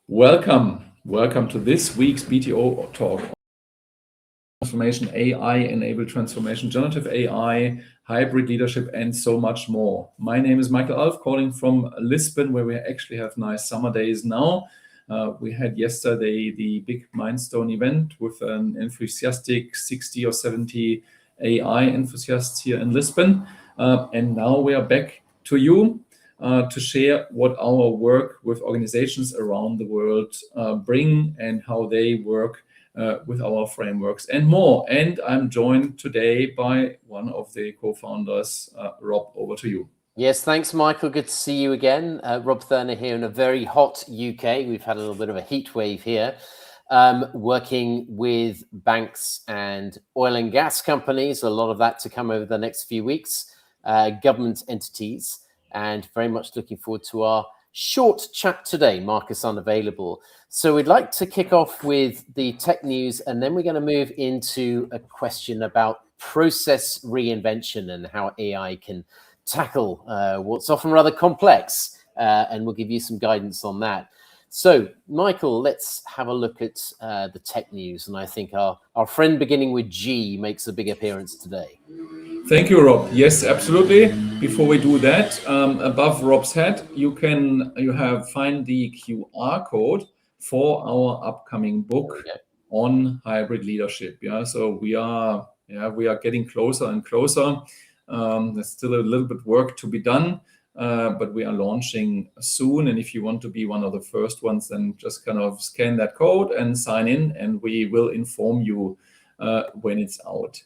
Welcome to this week's BTO talk. Transformation, AI-enabled transformation, generative AI, hybrid leadership, and so much more. My name is Michael Alf, calling from Lisbon, where we actually have nice summer days now. We had yesterday the big milestone event with an enthusiastic 60 or 70 AI enthusiasts here in Lisbon. And now we are back to you to share what our work with organizations around the world bring and how they work with our frameworks and more. And I'm joined today by one of the co-founders, Rob. Over to you. Yes, thanks, Michael. Good to see you again. Rob Thurner here in a very hot UK. We've had a little bit of a heat wave here, working with banks and oil and gas companies, a lot of that to come over the next few weeks, government entities, and very much looking forward to our short chat today. Marcus unavailable. So we'd like to kick off with the tech news, and then we're going to move into a question about process reinvention and how AI can tackle what's often rather complex, and we'll give you some guidance on that. So, Michael, let's have a look at the tech news, and I think our friend beginning with G makes a big appearance today. Thank you, Rob. Yes, absolutely. Before we do that, above Rob's head, you find the QR code for our upcoming book on hybrid leadership. So we are getting closer and closer. There's still a little bit work to be done, but we are launching soon. And if you want to be one of the first ones, then just kind of scan that code and sign in, and we will inform you when it's out.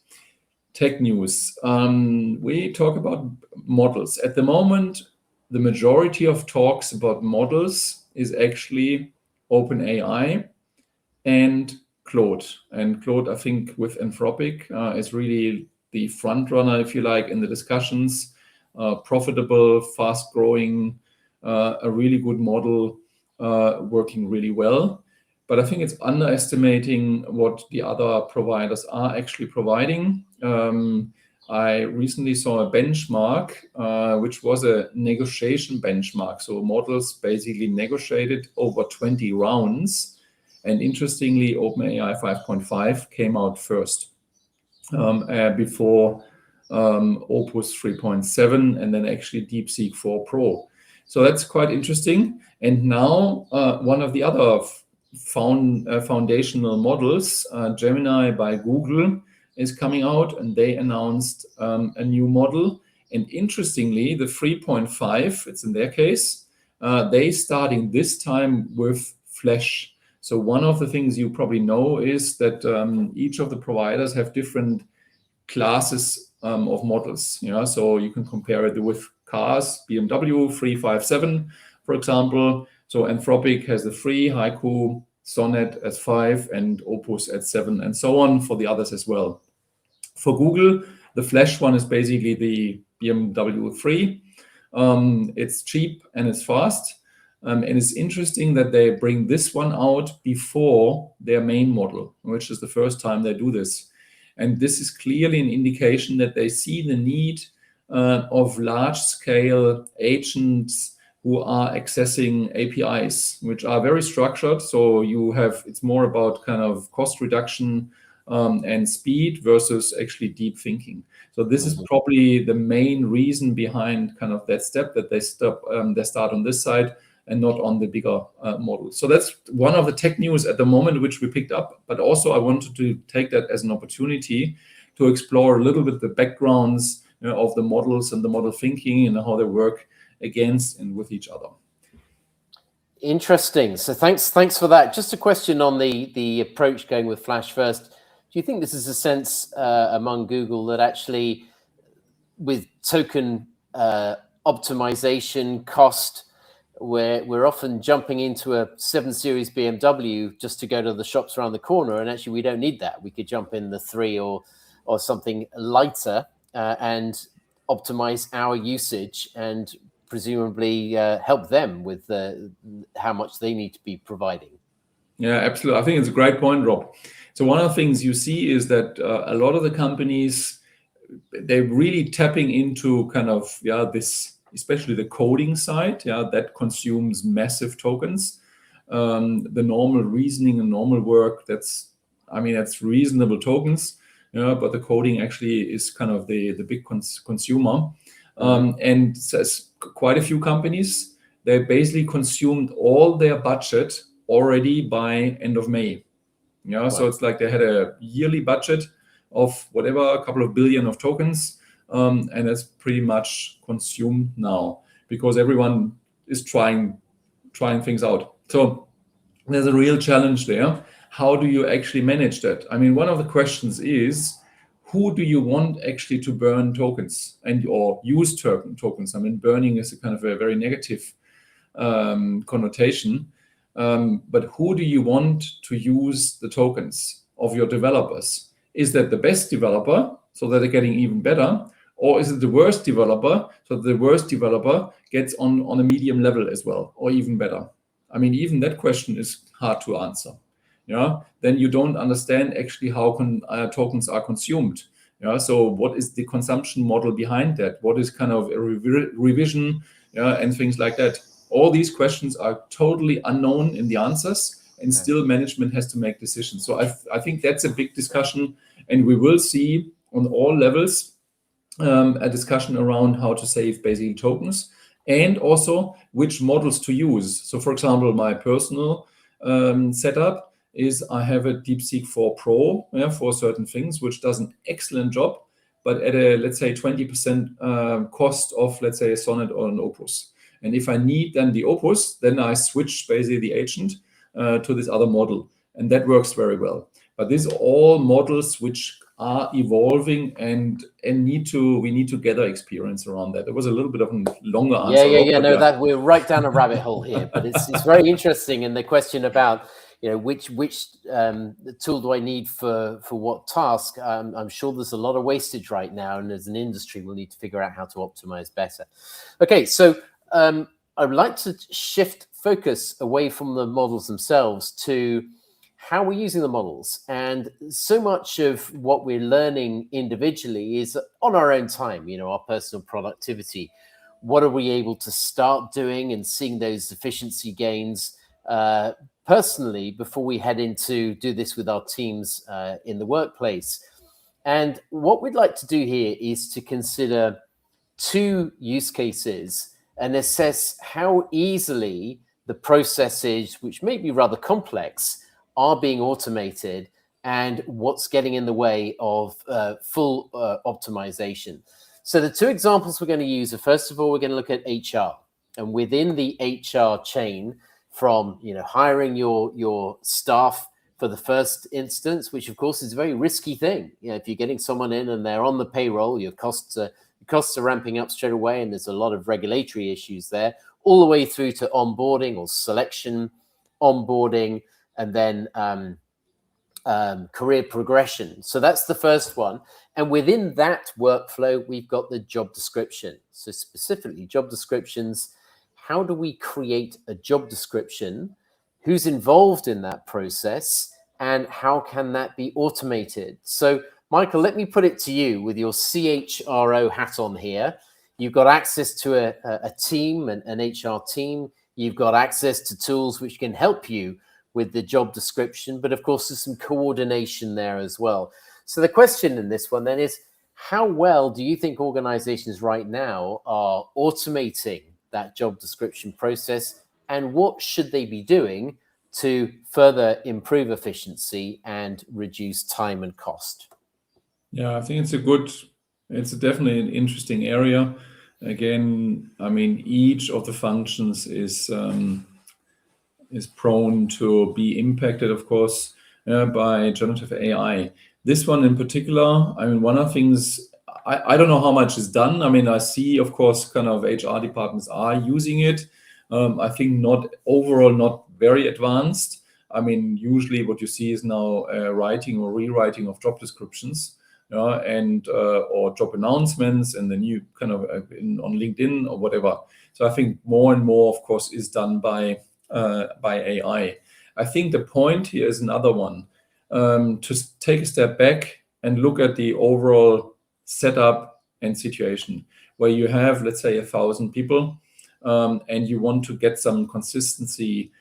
Tech news. We talk about models. At the moment, the majority of talks about models is actually OpenAI and Claude. And Claude, I think, with Anthropic is really the front runner, if you like, in the discussions. Profitable, fast growing, a really good model, working really well. But I think it's underestimating what the other providers are actually providing. I recently saw a benchmark, which was a negotiation benchmark. So models basically negotiated over 20 rounds. And interestingly, OpenAI 5.5 came out first before Opus 3.7 and then actually DeepSeek 4 Pro. So that's quite interesting. And now one of the other foundational models, Gemini by Google, is coming out, and they announced a new model. And interestingly, the 3.5, it's in their case, they starting this time with Flash. So one of the things you probably know is that each of the providers have different classes of models. So you can compare it with cars, BMW 357, for example. So Anthropic has the 3, Haiku, Sonnet at 5, and Opus at 7, and so on for the others as well. For Google, the Flash one is basically the BMW 3. It's cheap and it's fast. And it's interesting that they bring this one out before their main model, which is the first time they do this. And this is clearly an indication that they see the need of large-scale agents who are accessing APIs, which are very structured. So it's more about kind of cost reduction and speed versus actually deep thinking. So this is probably the main reason behind kind of that step, that they start on this side and not on the bigger model. So that's one of the tech news at the moment, which we picked up. But also I wanted to take that as an opportunity to explore a little bit the backgrounds of the models and the model thinking and how they work against and with each other. Interesting. So thanks for that. Just a question on the approach going with Flash first. Do you think this is a sense among Google that actually with token optimization cost, we're often jumping into a 7 Series BMW just to go to the shops around the corner, and actually we don't need that. We could jump in the 3 or something lighter and optimize our usage and presumably help them with how much they need to be providing. Yeah, absolutely. I think it's a great point, Rob. So one of the things you see is that a lot of the companies, they're really tapping into kind of this, especially the coding side, that consumes massive tokens. the normal reasoning and normal work, that's reasonable tokens. But the coding actually is kind of the big consumer. And quite a few companies, they basically consumed all their budget already by end of May. Right. So it's like they had a yearly budget of whatever, a couple of billion of tokens, and it's pretty much consumed now because everyone is trying things out. So there's a real challenge there. How do you actually manage that? I mean, one of the questions is, who do you want actually to burn tokens or use tokens? I mean, burning is a kind of a very negative connotation. But who do you want to use the tokens of your developers? Is that the best developer, so that they're getting even better? Or is it the worst developer, so that the worst developer gets on a medium level as well, or even better? I mean, even that question is hard to answer. Then you don't understand actually how tokens are consumed. So what is the consumption model behind that? What is kind of a revision, and things like that? All these questions are totally unknown in the answers, and still management has to make decisions. So I think that's a big discussion, and we will see on all levels a discussion around how to save basically tokens, and also which models to use. So for example, my personal setup is I have a DeepSeek 4 Pro for certain things, which does an excellent job, but at a, let's say, 20% cost of, let's say, a Sonnet or an Opus. And if I need then the Opus, then I switch basically the agent to this other model. And that works very well. But these are all models which are evolving and we need to gather experience around that. It was a little bit of a longer answer. That we're right down a rabbit hole here, but it's very interesting. And the question about, which tool do I need for what task? I'm sure there's a lot of wastage right now, and as an industry, we'll need to figure out how to optimize better. Okay, so I'd like to shift focus away from the models themselves to how we're using the models. And so much of what we're learning individually is on our own time, our personal productivity. What are we able to start doing and seeing those efficiency gains personally before we head into do this with our teams in the workplace? And what we'd like to do here is to consider two use cases and assess how easily the processes, which may be rather complex, are being automated and what's getting in the way of full optimization. So the two examples we're going to use are, first of all, we're going to look at HR. And within the HR chain, from hiring your staff for the first instance, which of course is a very risky thing. If you're getting someone in and they're on the payroll, your costs are ramping up straight away, and there's a lot of regulatory issues there, all the way through to onboarding or selection, onboarding, and then career progression. So that's the first one. And within that workflow, we've got the job description. So specifically job descriptions. How do we create a job description? Who's involved in that process? And how can that be automated? So, Michael, let me put it to you with your CHRO hat on here. You've got access to a team, an HR team. You've got access to tools which can help you with the job description. But of course, there's some coordination there as well. So the question in this one then is, how well do you think organizations right now are automating that job description process, and what should they be doing to further improve efficiency and reduce time and cost? Yeah, I think it's definitely an interesting area. Again, I mean, each of the functions is prone to be impacted, of course, by generative AI. This one in particular, I mean, one of the things, I don't know how much is done. I mean, I see, of course, kind of HR departments are using it. I think not very advanced. I mean, usually what you see is now writing or rewriting of job descriptions, and or job announcements, and the new kind of on LinkedIn or whatever. So I think more and more, of course, is done by AI. I think the point here is another one, to take a step back and look at the overall setup and situation where you have, let's say, 1,000 people, and you want to get some consistency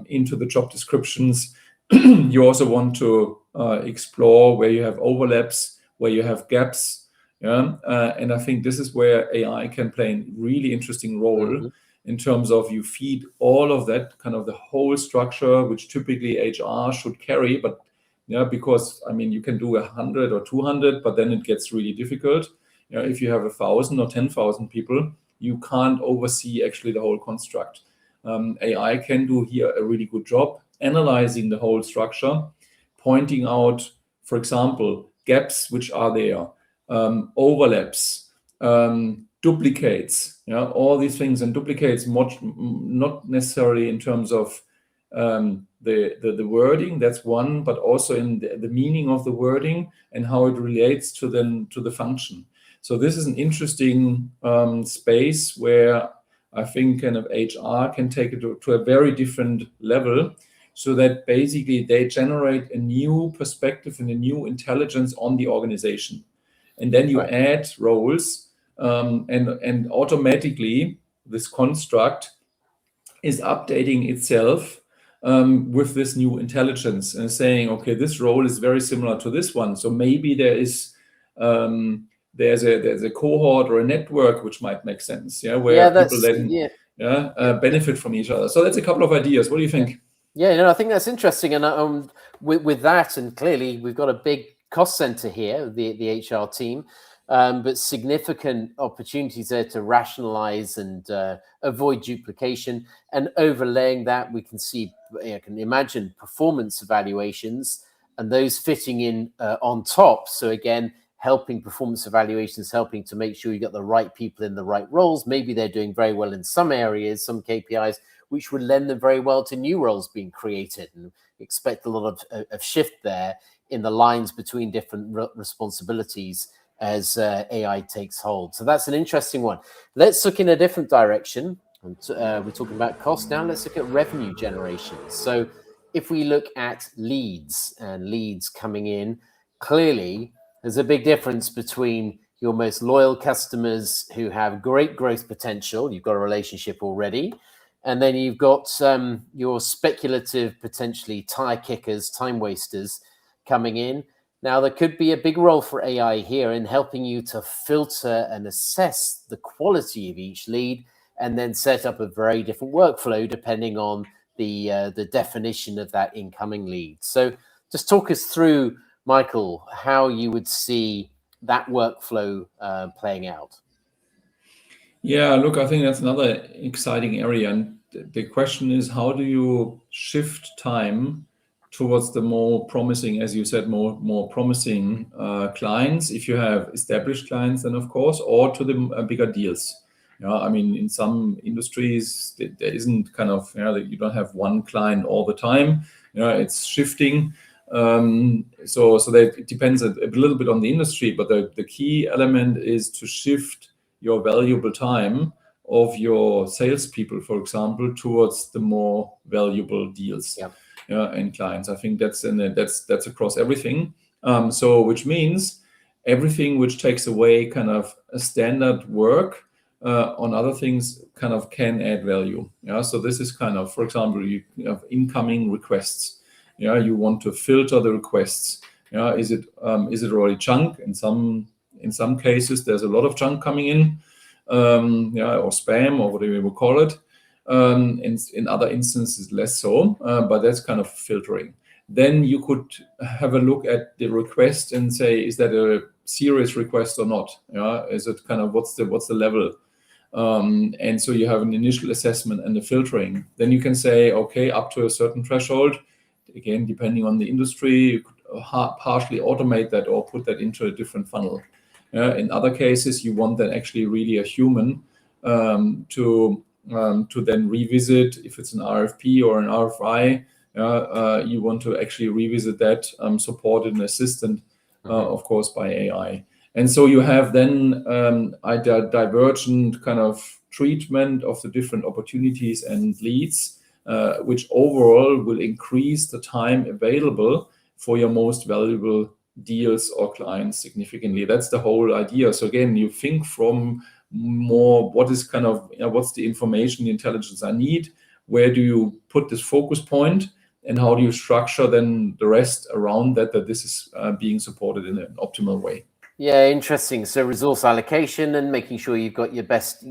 into the job descriptions. You also want to explore where you have overlaps, where you have gaps. Yeah, and I think this is where AI can play a really interesting role in terms of you feed all of that kind of the whole structure, which typically HR should carry, but yeah, because I mean you can do 100 or 200, but then it gets really difficult. You know, if you have 1,000 or 10,000 people, you can't oversee actually the whole construct. AI can do here a really good job analyzing the whole structure, pointing out, for example, gaps which are there, overlaps, duplicates, all these things, and duplicates much, not necessarily in terms of the wording, that's one, but also in the meaning of the wording and how it relates to the function. So this is an interesting space where I think kind of HR can take it to a very different level, so that basically they generate a new perspective and a new intelligence on the organization. And then you add roles, and automatically this construct is updating itself with this new intelligence and saying, okay, this role is very similar to this one. So maybe there's a cohort or a network which might make sense, where people then benefit from each other. So that's a couple of ideas. What do you think? Yeah, I think that's interesting. And with that, and clearly we've got a big cost center here, the HR team, but significant opportunities there to rationalize and avoid duplication. And overlaying that, we can see, can imagine performance evaluations and those fitting in on top. So again, helping performance evaluations, helping to make sure you get the right people in the right roles. Maybe they're doing very well in some areas, some KPIs, which would lend them very well to new roles being created, and expect a lot of shift there in the lines between different responsibilities as AI takes hold. So that's an interesting one. Let's look in a different direction. We're talking about cost now. Let's look at revenue generation. So if we look at leads and leads coming in, clearly there's a big difference between your most loyal customers who have great growth potential. You've got a relationship already. And then you've got your speculative, potentially tire kickers, time wasters coming in. Now, there could be a big role for AI here in helping you to filter and assess the quality of each lead, and then set up a very different workflow depending on the definition of that incoming lead. So just talk us through, Michael, how you would see that workflow playing out. Yeah, look, I think that's another exciting area. And the question is, how do you shift time towards the more promising, as you said, more promising clients, if you have established clients, then of course, or to the bigger deals. I mean, in some industries, there isn't kind of, you don't have one client all the time. It's shifting. So that it depends a little bit on the industry, but the key element is to shift your valuable time of your salespeople, for example, towards the more valuable deals and clients. I think that's across everything. So which means everything which takes away kind of a standard work on other things kind of can add value. So this is kind of, for example, you have incoming requests. You want to filter the requests. Is it already junk? In some cases, there's a lot of junk coming in, or spam, or whatever you will call it. In other instances, less so, but that's kind of filtering. Then you could have a look at the request and say, is that a serious request or not? Is it kind of what's the level? And so you have an initial assessment and the filtering. Then you can say, okay, up to a certain threshold. Again, depending on the industry, you could partially automate that or put that into a different funnel. In other cases, you want then actually really a human to then revisit, if it's an RFP or an RFI, you want to actually revisit that, supported and assisted, of course, by AI. And so you have then a divergent kind of treatment of the different opportunities and leads, which overall will increase the time available for your most valuable deals or clients significantly. That's the whole idea. So again, you think from more what is kind of, what's the information, the intelligence I need? where do you put this focus point, and how do you structure then the rest around that this is being supported in an optimal way. Yeah, interesting. So resource allocation and making sure you've got your best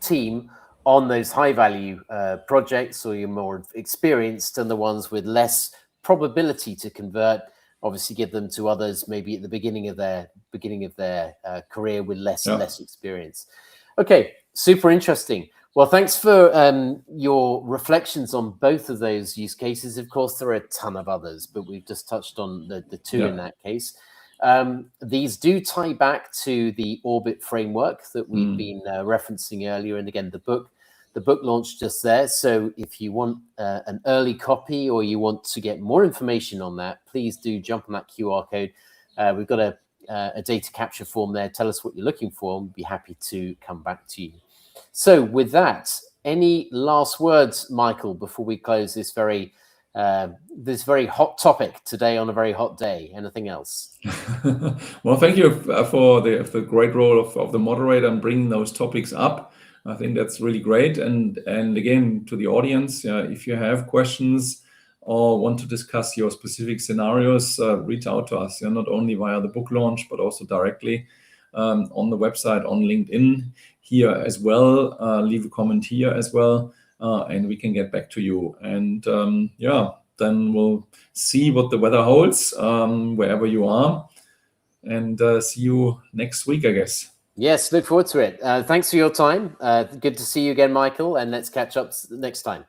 team on those high value projects, or you're more experienced, and the ones with less probability to convert, obviously give them to others maybe at the beginning of their career with less experience. Okay, super interesting. Well, thanks for your reflections on both of those use cases. Of course, there are a ton of others, but we've just touched on the two in that case. These do tie back to the Orbit framework that we've been referencing earlier. And again, the book launched just there. So if you want an early copy, or you want to get more information on that, please do jump on that QR code. We've got a data capture form there. Tell us what you're looking for, and we'd be happy to come back to you. So with that, any last words, Michael, before we close this very hot topic today on a very hot day? Anything else? Well, thank you for the great role of the moderator and bringing those topics up. I think that's really great. And again, to the audience, if you have questions or want to discuss your specific scenarios, reach out to us. Not only via the book launch, but also directly on the website, on LinkedIn here as well. Leave a comment here as well, and we can get back to you. And then we'll see what the weather holds wherever you are, and see you next week, I guess. Yes, look forward to it. Thanks for your time. Good to see you again, Michael, and let's catch up next time.